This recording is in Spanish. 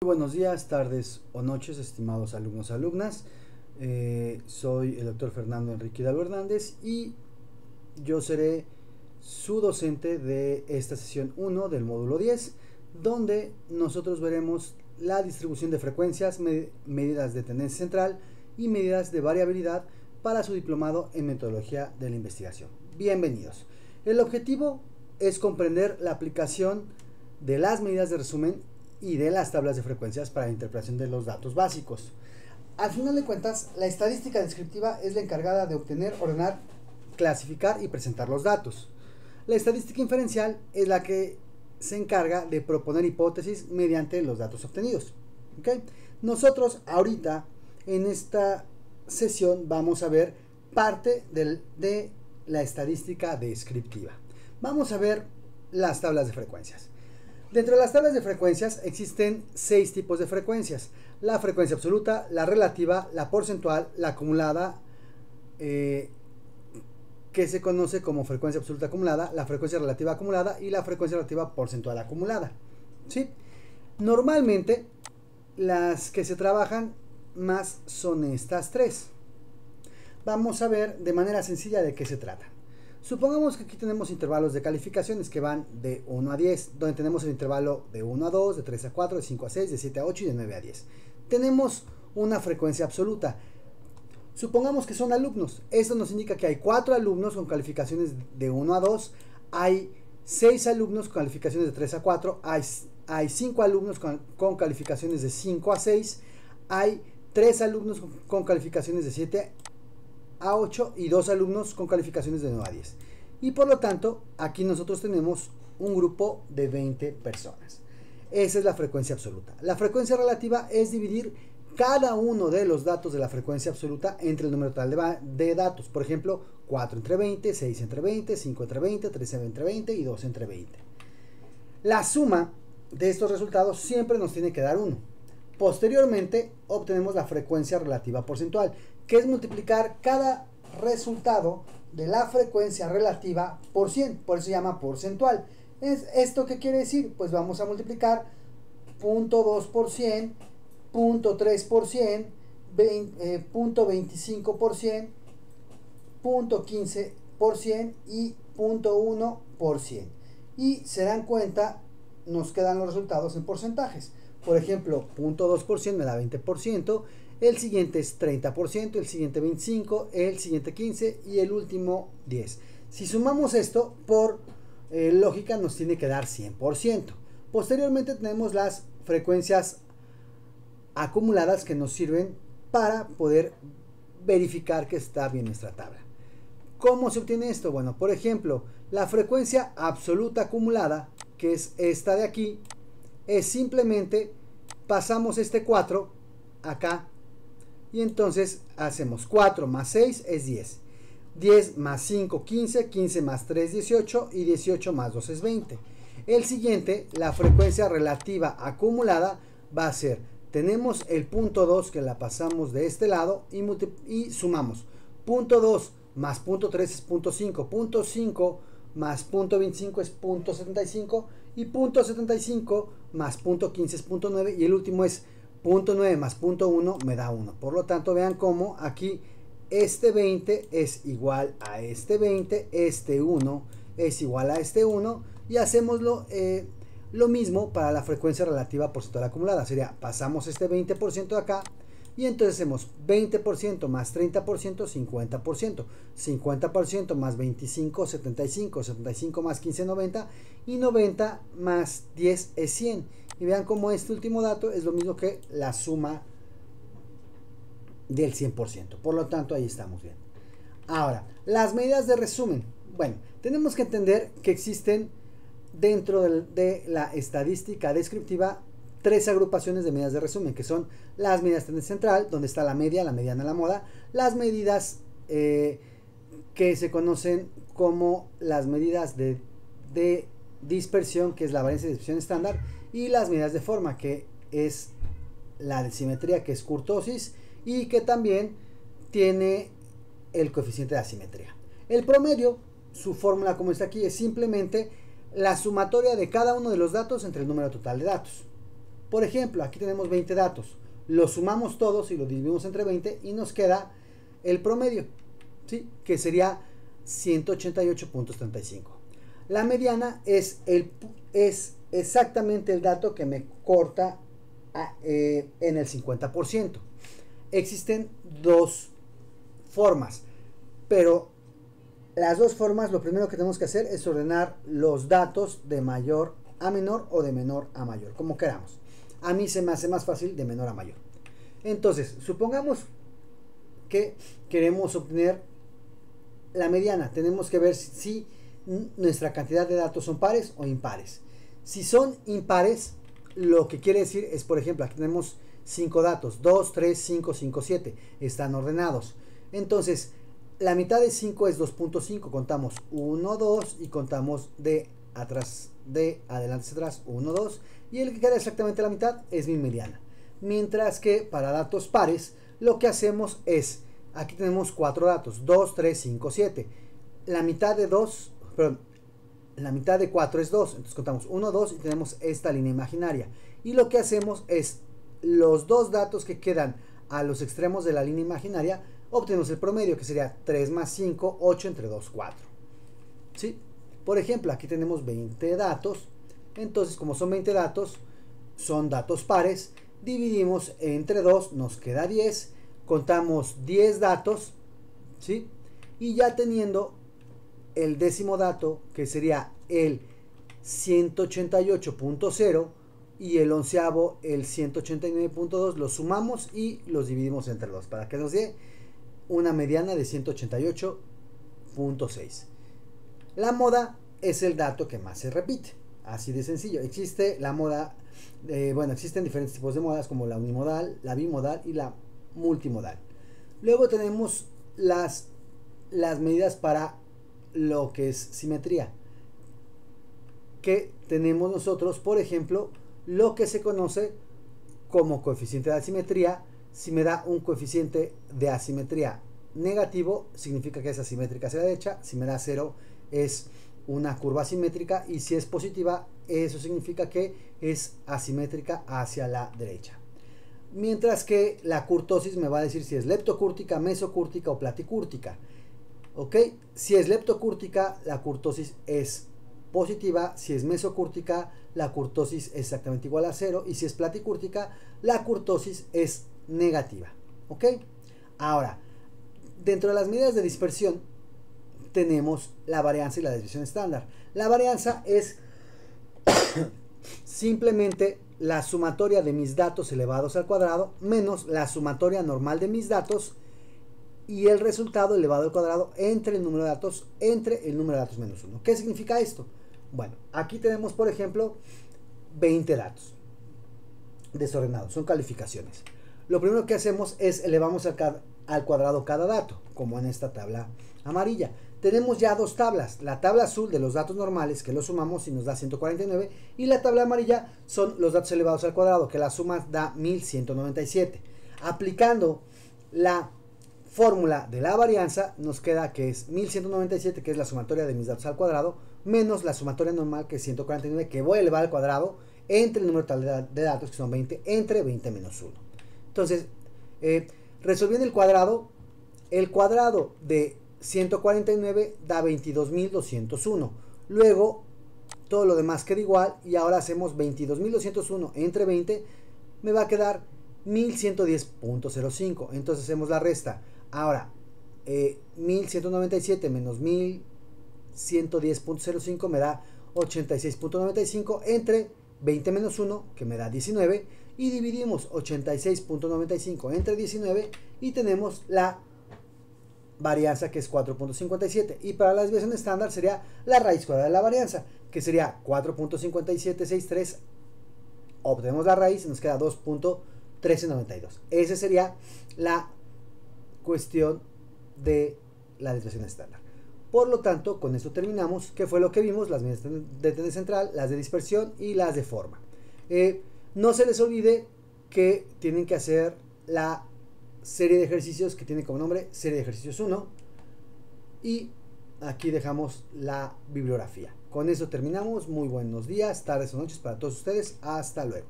Muy buenos días, tardes o noches, estimados alumnos y alumnas. Soy el doctor Fernando Enrique Hidalgo Hernández y yo seré su docente de esta sesión 1 del módulo 10, donde nosotros veremos la distribución de frecuencias, medidas de tendencia central y medidas de variabilidad para su diplomado en metodología de la investigación. Bienvenidos. El objetivo es comprender la aplicación de las medidas de resumen y de las tablas de frecuencias para la interpretación de los datos básicos. Al final de cuentas, la estadística descriptiva es la encargada de obtener, ordenar, clasificar y presentar los datos. La estadística inferencial es la que se encarga de proponer hipótesis mediante los datos obtenidos. ¿Okay? Nosotros ahorita en esta sesión vamos a ver parte de la estadística descriptiva. Vamos a ver las tablas de frecuencias. Dentro de las tablas de frecuencias existen 6 tipos de frecuencias: la frecuencia absoluta, la relativa, la porcentual, la acumulada, que se conoce como frecuencia absoluta acumulada, la frecuencia relativa acumulada y la frecuencia relativa porcentual acumulada. ¿Sí? Normalmente las que se trabajan más son estas 3. Vamos a ver de manera sencilla de qué se trata. Supongamos que aquí tenemos intervalos de calificaciones que van de 1 a 10, donde tenemos el intervalo de 1 a 2, de 3 a 4, de 5 a 6, de 7 a 8 y de 9 a 10. Tenemos una frecuencia absoluta. Supongamos que son alumnos. Esto nos indica que hay 4 alumnos con calificaciones de 1 a 2, hay 6 alumnos con calificaciones de 3 a 4, hay 5 alumnos con calificaciones de 5 a 6, hay 3 alumnos con calificaciones de 7 a 8 y 2 alumnos con calificaciones de 9 a 10. Y por lo tanto, aquí nosotros tenemos un grupo de 20 personas. Esa es la frecuencia absoluta. La frecuencia relativa es dividir cada uno de los datos de la frecuencia absoluta entre el número total de datos. Por ejemplo, 4 entre 20, 6 entre 20, 5 entre 20, 3 entre 20 y 2 entre 20. La suma de estos resultados siempre nos tiene que dar 1. Posteriormente obtenemos la frecuencia relativa porcentual, que es multiplicar cada resultado de la frecuencia relativa por 100, por eso se llama porcentual. ¿Esto qué quiere decir? Pues vamos a multiplicar 0.2 por 100, 0.3 por 100, 0.25 por 100, 0.15 por 100 y 0.1 por 100. Y se dan cuenta, nos quedan los resultados en porcentajes. Por ejemplo, 0.2% me da 20%, el siguiente es 30%, el siguiente 25%, el siguiente 15% y el último 10%. Si sumamos esto, por lógica nos tiene que dar 100%. Posteriormente tenemos las frecuencias acumuladas que nos sirven para poder verificar que está bien nuestra tabla. ¿Cómo se obtiene esto? Bueno, por ejemplo, la frecuencia absoluta acumulada, que es esta de aquí, es simplemente pasamos este 4 acá y entonces hacemos 4 más 6 es 10, 10 más 5 15, 15 más 3 18 y 18 más 2 es 20. El siguiente, la frecuencia relativa acumulada, va a ser, tenemos el punto 2 que la pasamos de este lado y sumamos punto 2 más punto 3 es punto 5, punto 5 más punto 25 es punto 75 y punto 75 más punto 15 es punto 9 y el último es punto 9 más punto 1 me da 1. Por lo tanto, vean cómo aquí este 20 es igual a este 20, este 1 es igual a este 1 y hacemos lo mismo para la frecuencia relativa porcentual acumulada. Sería, pasamos este 20% de acá y entonces hacemos 20% más 30%, 50%. 50% más 25, 75. 75 más 15, 90. Y 90 más 10 es 100. Y vean cómo este último dato es lo mismo que la suma del 100%. Por lo tanto, ahí estamos bien. Ahora, las medidas de resumen. Bueno, tenemos que entender que existen dentro de la estadística descriptiva 3 agrupaciones de medidas de resumen, que son las medidas de tendencia central, donde está la media, la mediana, la moda, las medidas que se conocen como las medidas de dispersión, que es la varianza de dispersión estándar, y las medidas de forma, que es la de simetría, que es kurtosis, y que también tiene el coeficiente de asimetría. El promedio, su fórmula como está aquí, es simplemente la sumatoria de cada uno de los datos entre el número total de datos. Por ejemplo, aquí tenemos 20 datos. Los sumamos todos y los dividimos entre 20 y nos queda el promedio, ¿sí? Que sería 188.35. La mediana es exactamente el dato que me corta en el 50%. Existen dos formas, pero las dos formas, lo primero que tenemos que hacer es ordenar los datos de mayor a menor o de menor a mayor, como queramos. A mí se me hace más fácil de menor a mayor. Entonces, supongamos que queremos obtener la mediana. Tenemos que ver si nuestra cantidad de datos son pares o impares. Si son impares, lo que quiere decir es, por ejemplo, aquí tenemos 5 datos, 2, 3, 5, 5, 7, están ordenados. Entonces, la mitad de 5 es 2.5, contamos 1, 2 y contamos de atrás, de adelante hacia atrás, 1, 2, y el que queda exactamente la mitad es mi mediana. Mientras que para datos pares, lo que hacemos es, aquí tenemos 4 datos, 2, 3, 5, 7. La mitad de 2, perdón, la mitad de 4 es 2, entonces contamos 1, 2 y tenemos esta línea imaginaria. Y lo que hacemos es, los dos datos que quedan a los extremos de la línea imaginaria, obtenemos el promedio, que sería 3 más 5, 8 entre 2, 4. ¿Sí? Por ejemplo, aquí tenemos 20 datos, entonces como son 20 datos, son datos pares, dividimos entre 2, nos queda 10, contamos 10 datos, ¿sí? Y ya teniendo el décimo dato, que sería el 188.0, y el onceavo, el 189.2, los sumamos y los dividimos entre 2, para que nos dé una mediana de 188.6. La moda es el dato que más se repite, así de sencillo. Existe la moda, existen diferentes tipos de modas, como la unimodal, la bimodal y la multimodal. Luego tenemos las medidas para lo que es simetría, que tenemos nosotros, por ejemplo, lo que se conoce como coeficiente de asimetría. Si me da un coeficiente de asimetría negativo, significa que es asimétrica hacia la derecha. Si me da 0, es una curva asimétrica, y si es positiva, eso significa que es asimétrica hacia la derecha. Mientras que la curtosis me va a decir si es leptocúrtica, mesocúrtica o platicúrtica. ¿Ok? Si es leptocúrtica, la curtosis es positiva. Si es mesocúrtica, la curtosis es exactamente igual a 0. Y si es platicúrtica, la curtosis es negativa. ¿Ok? Ahora, dentro de las medidas de dispersión tenemos la varianza y la desviación estándar. La varianza es simplemente la sumatoria de mis datos elevados al cuadrado menos la sumatoria normal de mis datos y el resultado elevado al cuadrado entre el número de datos menos 1. ¿Qué significa esto? Bueno, aquí tenemos, por ejemplo, 20 datos desordenados, son calificaciones. Lo primero que hacemos es elevamos al cuadrado cada dato, como en esta tabla amarilla. Tenemos ya dos tablas, la tabla azul de los datos normales, que los sumamos y nos da 149, y la tabla amarilla son los datos elevados al cuadrado, que la suma da 1197. Aplicando la fórmula de la varianza, nos queda que es 1197, que es la sumatoria de mis datos al cuadrado, menos la sumatoria normal, que es 149, que voy a elevar al cuadrado, entre el número total de datos, que son 20, entre 20 menos 1. Entonces, resolviendo el cuadrado de 149 da 22.201. Luego, todo lo demás queda igual, y ahora hacemos 22.201 entre 20, me va a quedar 1110.05. Entonces hacemos la resta. Ahora, 1197 menos 1110.05 me da 86.95 entre 20 menos 1, que me da 19, y dividimos 86.95 entre 19 y tenemos la varianza, que es 4.57. Y para la desviación estándar sería la raíz cuadrada de la varianza, que sería 4.5763. Obtenemos la raíz y nos queda 2.1392. Esa sería la cuestión de la desviación estándar. Por lo tanto, con esto terminamos. ¿Qué fue lo que vimos? Las medidas de tendencia central, las de dispersión y las de forma. No se les olvide que tienen que hacer la serie de ejercicios que tiene como nombre serie de ejercicios 1, y aquí dejamos la bibliografía. Con eso terminamos. Muy buenos días, tardes o noches para todos ustedes. Hasta luego.